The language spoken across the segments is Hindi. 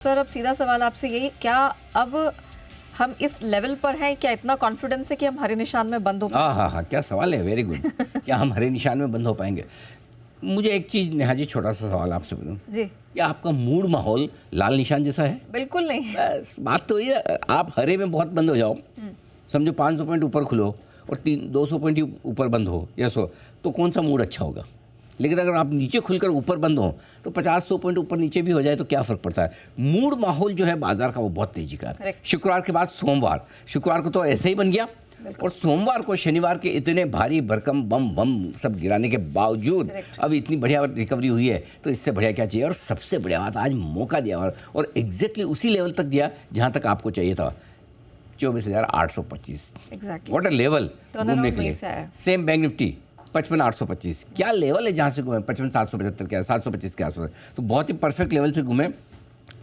सर अब सीधा सवाल आपसे यही, क्या अब हम इस लेवल पर हैं, क्या इतना कॉन्फिडेंस है कि हम हरे निशान में बंद हो पाएंगे? हाँ, क्या सवाल है, वेरी गुड। क्या हम हरे निशान में बंद हो पाएंगे? मुझे एक चीज़ नेहा जी, छोटा सा सवाल आपसे पूछूं जी क्या आपका मूड माहौल लाल निशान जैसा है? बिल्कुल नहीं। बस बात तो ये, आप हरे में बहुत बंद हो जाओ, समझो 500 पॉइंट ऊपर खुलो और 200 पॉइंट ही ऊपर बंद हो या सो, तो कौन सा मूड अच्छा होगा? लेकिन अगर आप नीचे खुलकर ऊपर बंद हो तो 50-100 पॉइंट ऊपर नीचे भी हो जाए तो क्या फ़र्क पड़ता है? मूड माहौल जो है बाजार का वो बहुत तेजी का है। Correct. शुक्रवार के बाद सोमवार, शुक्रवार को तो ऐसे ही बन गया और सोमवार को शनिवार के इतने भारी भरकम बम बम सब गिराने के बावजूद अब इतनी बढ़िया रिकवरी हुई है, तो इससे बढ़िया क्या चाहिए? और सबसे बढ़िया बात, आज मौका दिया और एग्जैक्टली उसी लेवल तक दिया जहाँ तक आपको चाहिए था, 24,825। एग्जैक्टली व्हाट अ लेवल घूमने के वहीं लिए। से आया। सेम बैंक निफ्टी 55,825, क्या लेवल है जहाँ से घूमे? 55,775 क्या 725 के आसपास, तो बहुत ही परफेक्ट लेवल से घूमे।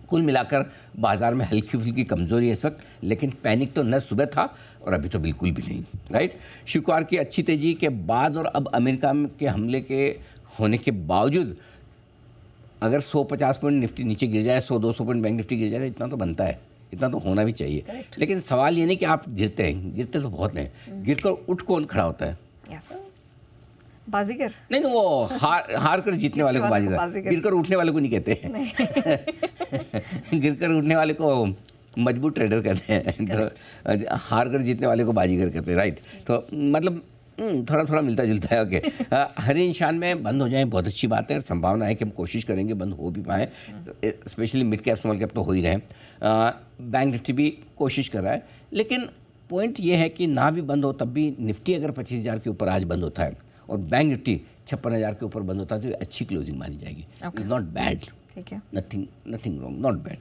कुल मिलाकर बाजार में हल्की फुल्की कमजोरी है इस वक्त, लेकिन पैनिक तो न सुबह था और अभी तो बिल्कुल भी नहीं, राइट। शुक्रवार की अच्छी तेजी के बाद और अब अमेरिका के हमले के होने के बावजूद अगर 150 पॉइंट निफ्टी नीचे गिर जाए, 100-200 पॉइंट बैंक निफ्टी गिर जाए, इतना तो बनता है, इतना तो होना भी चाहिए। लेकिन सवाल ये नहीं कि आप गिरते हैं, गिरते तो बहुत हैं, गिरकर उठ कौन खड़ा होता है? यस, बाजीगर नहीं, वो हार कर जीतने वाले को बाजीगर, गिरकर उठने वाले को नहीं कहते हैं। गिरकर उठने वाले को मजबूत ट्रेडर कहते हैं, तो हार कर जीतने वाले को बाजीगर कहते हैं, राइट। तो मतलब थोड़ा थोड़ा मिलता जुलता है। ओके, हरे निशान में बंद हो जाए बहुत अच्छी बात है, और संभावना है कि हम कोशिश करेंगे बंद हो भी पाएँ, specially mid cap small cap तो हो ही रहे। बैंक निफ्टी भी कोशिश कर रहा है, लेकिन पॉइंट ये है कि ना भी बंद हो तब भी निफ्टी अगर 25,000 के ऊपर आज बंद होता है और बैंक निफ्टी 56,000 के ऊपर बंद होता है तो ये अच्छी क्लोजिंग मानी जाएगी। इट्स नॉट बैड, ठीक है, नथिंग रॉन्ग, नॉट बैड।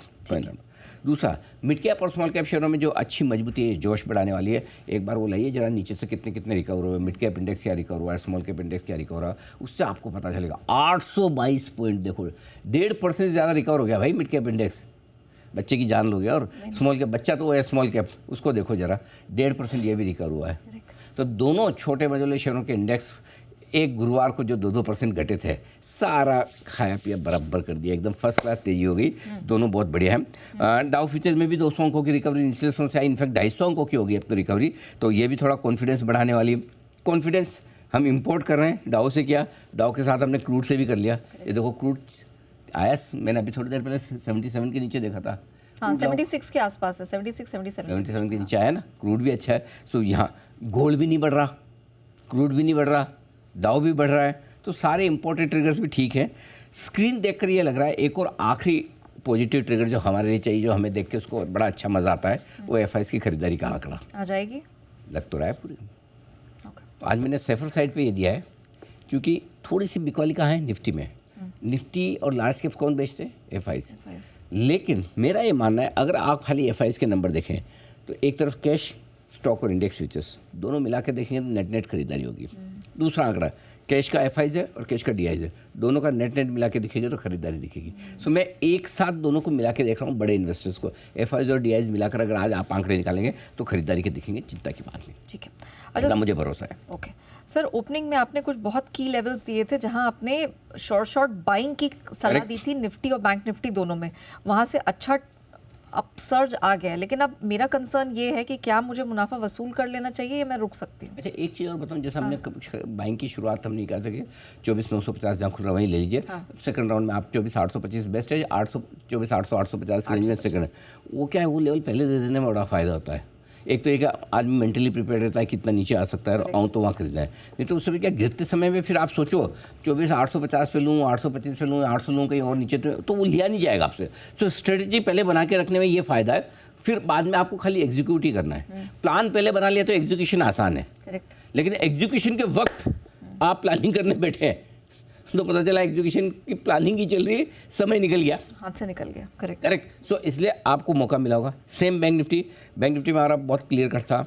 दूसरा, मिड कैप और स्मॉल कैप शेयरों में जो अच्छी मजबूती है, जोश बढ़ाने वाली है, एक बार वो लाइए जरा नीचे से कितने रिकवर हुए, मिड कैप इंडेक्स क्या रिकवर हुआ है, स्मॉल कैप इंडेक्स क्या रिकवर हुआ, उससे आपको पता चलेगा। 822 पॉइंट, देखो 1.5% से ज़्यादा रिकवर हो गया भाई मिड कैप इंडेक्स। बच्चे की जान लोगे, और स्मॉल कैप, बच्चा तो वो है स्मॉल कैप, उसको देखो जरा, 1.5% ये भी रिकवर हुआ है। तो दोनों छोटे मझोले शेयरों के इंडेक्स एक गुरुवार को जो 2% घटे थे, सारा खाया पिया बराबर कर दिया, एकदम फर्स्ट क्लास तेजी हो गई। दोनों बहुत बढ़िया है। डाउ फ्यूचर्स में भी 200 अंकों की रिकवरी निचले स्तर से आई, इनफैक्ट 250 अंकों की होगी अब तो रिकवरी, तो ये भी थोड़ा कॉन्फिडेंस बढ़ाने वाली है। कॉन्फिडेंस हम इंपोर्ट कर रहे हैं डाउ से, किया डाउ के साथ हमने क्रूड से भी कर लिया। ये देखो क्रूड आया, मैंने अभी थोड़ी देर पहले 77 के नीचे देखा था, हाँ 76 के आसपास है, 77 के नीचे आया ना, क्रूड भी अच्छा है। सो यहाँ गोल्ड भी नहीं बढ़ रहा, क्रूड भी नहीं बढ़ रहा, डाउ भी बढ़ रहा है, तो सारे इंपॉर्टेंट ट्रिगर्स भी ठीक है। स्क्रीन देखकर ये लग रहा है एक और आखिरी पॉजिटिव ट्रिगर जो हमारे लिए चाहिए, जो हमें देख के उसको बड़ा अच्छा मज़ा आता है, वो एफआईएस की खरीदारी का आंकड़ा आ जाएगी, लग तो रहा है पूरी। तो आज मैंने सेफर साइड पे ये दिया है, क्योंकि थोड़ी सी बिकवाली कहाँ है निफ्टी में। निफ्टी और लार्ज कैप्स कौन बेचते हैं? एफआईएस। लेकिन मेरा ये मानना है, अगर आप खाली एफआईएस के नंबर देखें तो एक तरफ कैश, स्टॉक और इंडेक्स फ्यूचर्स दोनों मिला के देखेंगे तो नेट खरीदारी होगी। दूसरा आंकड़ा कैश का एफआईएस है और कैश का डीआईएस है, दोनों का नेट मिला के दिखेगा तो खरीदारी दिखेगी। सो मैं एक साथ दोनों को मिला के देख रहा हूँ, बड़े इन्वेस्टर्स को एफआईएस और डीआईएस मिलाकर अगर आज आप आंकड़े निकालेंगे तो खरीदारी के दिखेंगे, चिंता की बात नहीं। ठीक है, अच्छा, मुझे भरोसा है। ओके सर, ओपनिंग में आपने कुछ बहुत की लेवल्स दिए थे जहां आपने शॉर्ट बाइंग की सलाह दी थी निफ्टी और बैंक निफ्टी दोनों में, वहां से अच्छा अपसर्ज आ गया है, लेकिन अब मेरा कंसर्न ये है कि क्या मुझे मुनाफा वसूल कर लेना चाहिए या मैं रुक सकती हूँ? अच्छा, एक चीज़ और बताऊँ, जैसे हमने बैंक की शुरुआत हमने कहा था कि 24,950 जहाँ खुल रहा वहीं ले लीजिए। सेकंड राउंड में आप 24,825 बेस्ट है, 24,800-850 रेंज में सेकंड है। वो क्या है, वो लेवल पहले दे देने में बड़ा फ़ायदा होता है। एक तो एक आदमी मेंटली प्रिपेयर रहता है कितना नीचे आ सकता है और आऊँ तो वहाँ खरीदना है, नहीं तो उस समय क्या गिरते समय में फिर आप सोचो 24,850 पे लूँ, 825 पे लूँ, 800 लूँ, कहीं और नीचे तो वो लिया नहीं जाएगा आपसे। तो स्ट्रेटजी पहले बना के रखने में ये फ़ायदा है, फिर बाद में आपको खाली एग्जीक्यूट ही करना है। प्लान पहले बना लिया तो एग्जीक्यूशन आसान है, लेकिन एग्जीक्यूशन के वक्त आप प्लानिंग करने बैठे हैं तो पता चला एग्जीक्यूशन की प्लानिंग ही चल रही है, समय निकल गया, हाथ से निकल गया। करेक्ट। सो इसलिए आपको मौका मिला होगा। सेम बैंक निफ्टी में हमारा बहुत क्लियर कट था,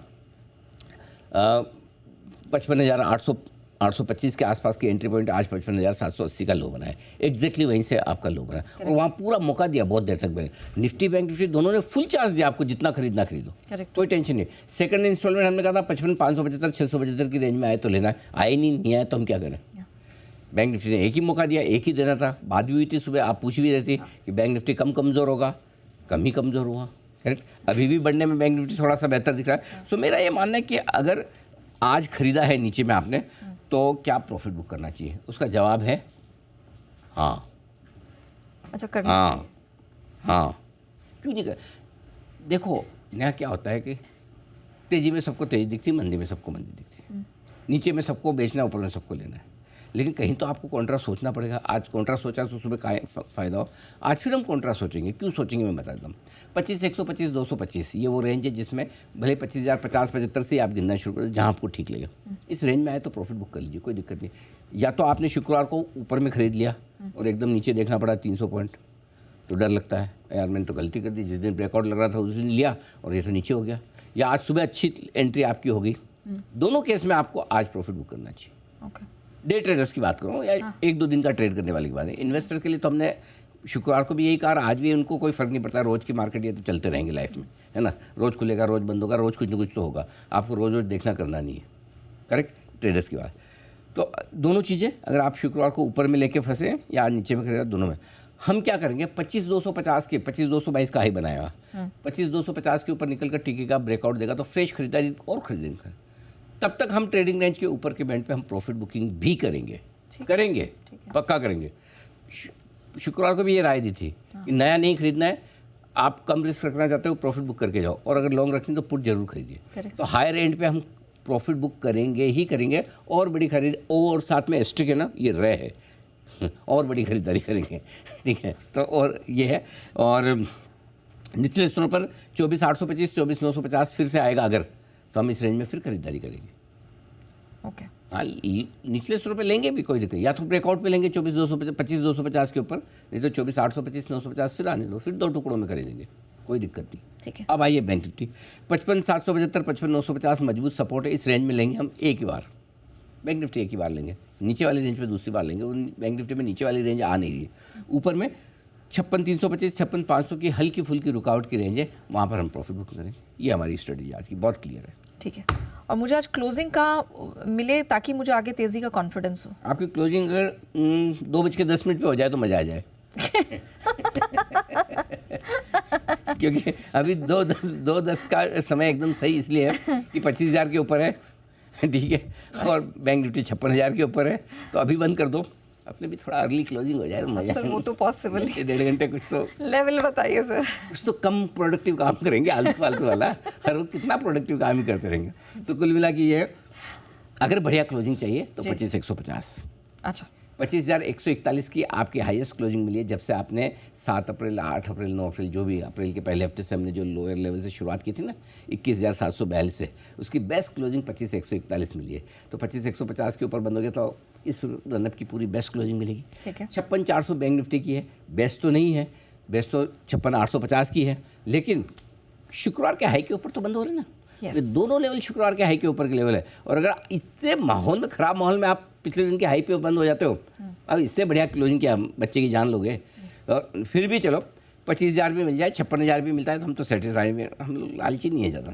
55,825 के आसपास की एंट्री पॉइंट, आज 55,780 का लो बना है, एग्जैक्टली वहीं से आपका लो बना है, और वहाँ पूरा मौका दिया बहुत देर तक। निफ्टी बैंक निफ्टी दोनों ने फुल चांस दिया आपको, जितना खरीदना खरीदो, कोई टेंशन नहीं। सेकंड इंस्टॉलमेंट हमने कहा था 55,575 675 की रेंज में आए तो लेना है, आए नहीं आए तो हम क्या करें? बैंक निफ्टी ने एक ही मौका दिया, एक ही देना था। बात भी हुई थी सुबह, आप पूछ भी रहे थे कि बैंक निफ्टी कमज़ोर होगा, कम ही कमज़ोर हुआ। करेक्ट, अभी भी बढ़ने में बैंक निफ्टी थोड़ा सा बेहतर दिख रहा है। सो मेरा ये मानना है कि अगर आज खरीदा है नीचे में आपने, तो क्या प्रॉफिट बुक करना चाहिए? उसका जवाब है हाँ। अच्छा, करना हाँ हाँ, क्यों नहीं कर? देखो यहाँ क्या होता है कि तेज़ी में सबको तेज़ी दिखती है, मंदी में सबको मंदी दिखती है। नीचे में सबको बेचना, ऊपर में सबको लेना है, लेकिन कहीं तो आपको कॉन्ट्रा सोचना पड़ेगा। आज कॉन्ट्रा सोचा तो सुबह का फ़ायदा हो, आज फिर हम कॉन्ट्रा सोचेंगे। क्यों सोचेंगे मैं बता देता हूँ। 25, 125, 225 ये वो रेंज है जिसमें भले 25,000, 50, 75 से आप गिनना शुरू करें, जहाँ आपको ठीक लगे। इस रेंज में आए तो प्रॉफिट बुक कर लीजिए, कोई दिक्कत नहीं। या तो आपने शुक्रवार को ऊपर में खरीद लिया और एकदम नीचे देखना पड़ा 300 पॉइंट, तो डर लगता है यार मैंने तो गलती कर दी, जिस दिन ब्रेकआउट लग रहा था उस दिन लिया और ये तो नीचे हो गया। या आज सुबह अच्छी एंट्री आपकी होगी, दोनों केस में आपको आज प्रॉफिट बुक करना चाहिए। ओके, डे ट्रेडर्स की बात करूँ या एक दो दिन का ट्रेड करने वाली बात है। इन्वेस्टर के लिए तो हमने शुक्रवार को भी यही कहा, आज भी उनको कोई फ़र्क नहीं पड़ता। रोज़ की मार्केट ये तो चलते रहेंगे लाइफ में, है ना। रोज़ खुलेगा, रोज़ बंद होगा, रोज़ कुछ ना कुछ तो होगा। आपको रोज़ रोज़ देखना करना नहीं है। करेक्ट, ट्रेडर्स की बात। तो दोनों चीज़ें, अगर आप शुक्रवार को ऊपर में लेके फंसे या नीचे में खरीदा, दोनों में हम क्या करेंगे, 25,250 के 25,222 का हाई बनाया हुआ, 25,250 के ऊपर निकल कर टिकेगा, ब्रेकआउट देगा तो फ्रेश खरीदारी और खरीदेंगे। तब तक हम ट्रेडिंग रेंज के ऊपर के बैंड पे हम प्रॉफिट बुकिंग भी करेंगे, पक्का करेंगे। शुक्रवार को भी ये राय दी थी कि नया नहीं खरीदना है, आप कम रिस्क रखना चाहते हो प्रॉफिट बुक करके जाओ, और अगर लॉन्ग रखनी तो पुट जरूर खरीदिए। तो हायर एंड पे हम प्रॉफिट बुक करेंगे ही करेंगे, और बड़ी खरीद, और साथ में एस्ट्रिक है ना, ये रे है और बड़ी खरीदारी करेंगे, ठीक है। तो और ये है, और निचले स्तरों पर 24,825, 24,950 फिर से आएगा अगर, तो हम इस रेंज में फिर खरीदारी करेंगे। ओके, हाँ, निचले स्तरों पे लेंगे भी, कोई दिक्कत, या तो ब्रेकआउट पे लेंगे 24,250, 25,250 के ऊपर, नहीं तो 24,825, 950 फिर आने दो, फिर दो टुकड़ों में खरीदेंगे, कोई दिक्कत नहीं। ठीक है। अब आइए बैंक निफ्टी 55,775, 55,950 मजबूत सपोर्ट है, इस रेंज में लेंगे हम एक ही बार। बैंक निफ्टी एक ही बार लेंगे, नीचे वाली रेंज पे दूसरी बार लेंगे। बैंक निफ्टी में नीचे वाली रेंज आ नहीं रही है, ऊपर में 56,325, 56,500 की हल्की फुल्की रुकावट की रेंज है, वहाँ पर हम प्रॉफिट बुक करेंगे। ये हमारी स्ट्रेटजी आज की बहुत क्लियर है। ठीक है, और मुझे आज क्लोजिंग का मिले ताकि मुझे आगे तेज़ी का कॉन्फिडेंस हो। आपकी क्लोजिंग अगर 2:10 पे हो जाए तो मज़ा आ जाए क्योंकि अभी 2:10 का समय एकदम सही इसलिए है कि 25,000 के ऊपर है, ठीक है, और बैंक निफ्टी 56,000 के ऊपर है, तो अभी बंद कर दो, अपने भी थोड़ा अर्ली क्लोजिंग हो जाए तो मजा। सर वो तो पॉसिबल है, 1.5 घंटे कुछ तो लेवल बताइए सर। कुछ तो कम प्रोडक्टिव काम करेंगे, आलतू फालतू वाला, हर वक्त कितना प्रोडक्टिव काम ही करते रहेंगे। तो कुल मिला कि ये, अगर बढ़िया क्लोजिंग चाहिए तो 25,150। अच्छा, 25,141 की आपकी हाईएस्ट क्लोजिंग मिली है जब से आपने 7 अप्रैल, 8 अप्रैल, 9 अप्रैल, जो भी अप्रैल के पहले हफ्ते से हमने जो लोअर लेवल से शुरुआत की थी ना 21,742 से, उसकी बेस्ट क्लोजिंग 25,141 मिली है। तो 25,150 के ऊपर बंद हो गया तो इस रनअप की पूरी बेस्ट क्लोजिंग मिलेगी। ठीक है। 56,400 बैंक निफ्टी की है, बेस्ट तो नहीं है, बेस्ट तो 56,850 की है, लेकिन शुक्रवार के हाई के ऊपर तो बंद हो रहे ना। Yes. ये दोनों लेवल शुक्रवार के हाई के ऊपर के लेवल है, और अगर इतने माहौल में, ख़राब माहौल में आप पिछले दिन के हाई पे बंद हो जाते हो, अब इससे बढ़िया क्लोजिंग क्या बच्चे की जान लोगे। और फिर भी चलो 25,000 भी मिल जाए, 56,000 भी मिलता है तो हम तो सेटिस्फाइड में, हम लोग लालची नहीं है ज़्यादा।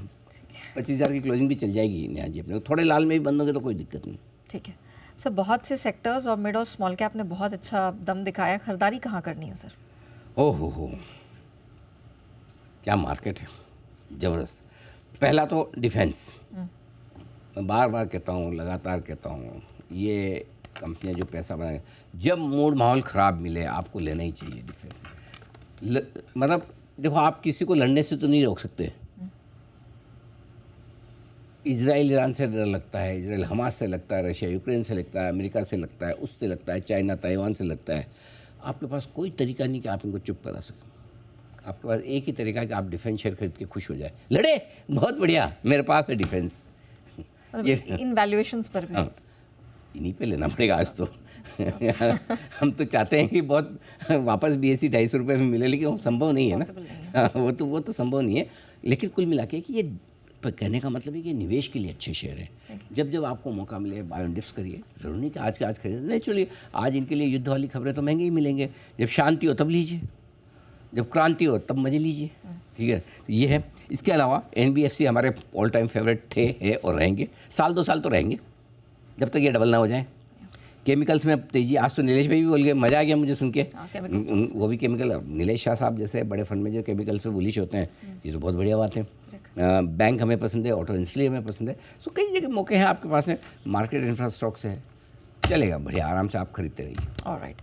25,000 की क्लोजिंग भी चल जाएगी नेहा जी अपने, थोड़े लाल में भी बंद होंगे तो कोई दिक्कत नहीं। ठीक है सर, बहुत से सेक्टर्स और मिड और स्मॉल कैप ने बहुत अच्छा दम दिखाया। खरीदारी कहाँ करनी है सर? ओहो, क्या मार्केट है, ज़बरदस्त। पहला तो डिफेंस, मैं बार बार कहता हूँ, लगातार कहता हूँ, ये कंपनियां जो पैसा बनाए, जब मूड माहौल ख़राब मिले आपको लेना ही चाहिए डिफेंस। मतलब देखो, आप किसी को लड़ने से तो नहीं रोक सकते। इजराइल ईरान से डर लगता है, इजराइल हमास से लगता है, रशिया यूक्रेन से लगता है, अमेरिका से लगता है, उससे लगता है, चाइना ताइवान से लगता है। आपके पास कोई तरीका नहीं कि आप इनको चुप करा सकें। आपके पास एक ही तरीका है कि आप डिफेंस शेयर खरीद के खुश हो जाए, लड़े, बहुत बढ़िया, मेरे पास है डिफेंस। ये इन वैल्यूएशंस पर भी इन्हीं पे लेना पड़ेगा आज तो हम तो चाहते हैं कि बहुत वापस BSE 250 रुपये में मिले, लेकिन वो संभव नहीं है ना। वो तो संभव नहीं है। लेकिन कुल मिला के कि ये कहने का मतलब है कि निवेश के लिए अच्छे शेयर हैं। जब जब आपको मौका मिले बाय ऑन डिप्स करिए, जरूरी नहीं कि आज के आज खरीदें। नेचुरली आज इनके लिए युद्ध वाली खबरें तो महंगे ही मिलेंगे, जब शांति हो तब लीजिए, जब क्रांति हो तब मजे लीजिए, ठीक है। ये है। इसके अलावा NBFC हमारे ऑल टाइम फेवरेट थे, है और रहेंगे, साल 2 साल तो रहेंगे जब तक ये डबल ना हो जाए। केमिकल्स में अब तेजी, आज तो नीलेश भाई भी बोल गए, मज़ा आ गया मुझे सुन के। हाँ, chemical वो भी केमिकल, नीलेश शाह साहब जैसे बड़े फंड में जो केमिकल्स पे बुलिश होते हैं, ये तो बहुत बढ़िया बात है। बैंक हमें पसंद है, ऑटो इसलिए हमें पसंद है। सो कई जगह मौके हैं आपके पास में, मार्केट इंफ्रास्ट्रक्चर है, चलेगा बढ़िया, आराम से आप खरीदते रहिए। ऑलराइट।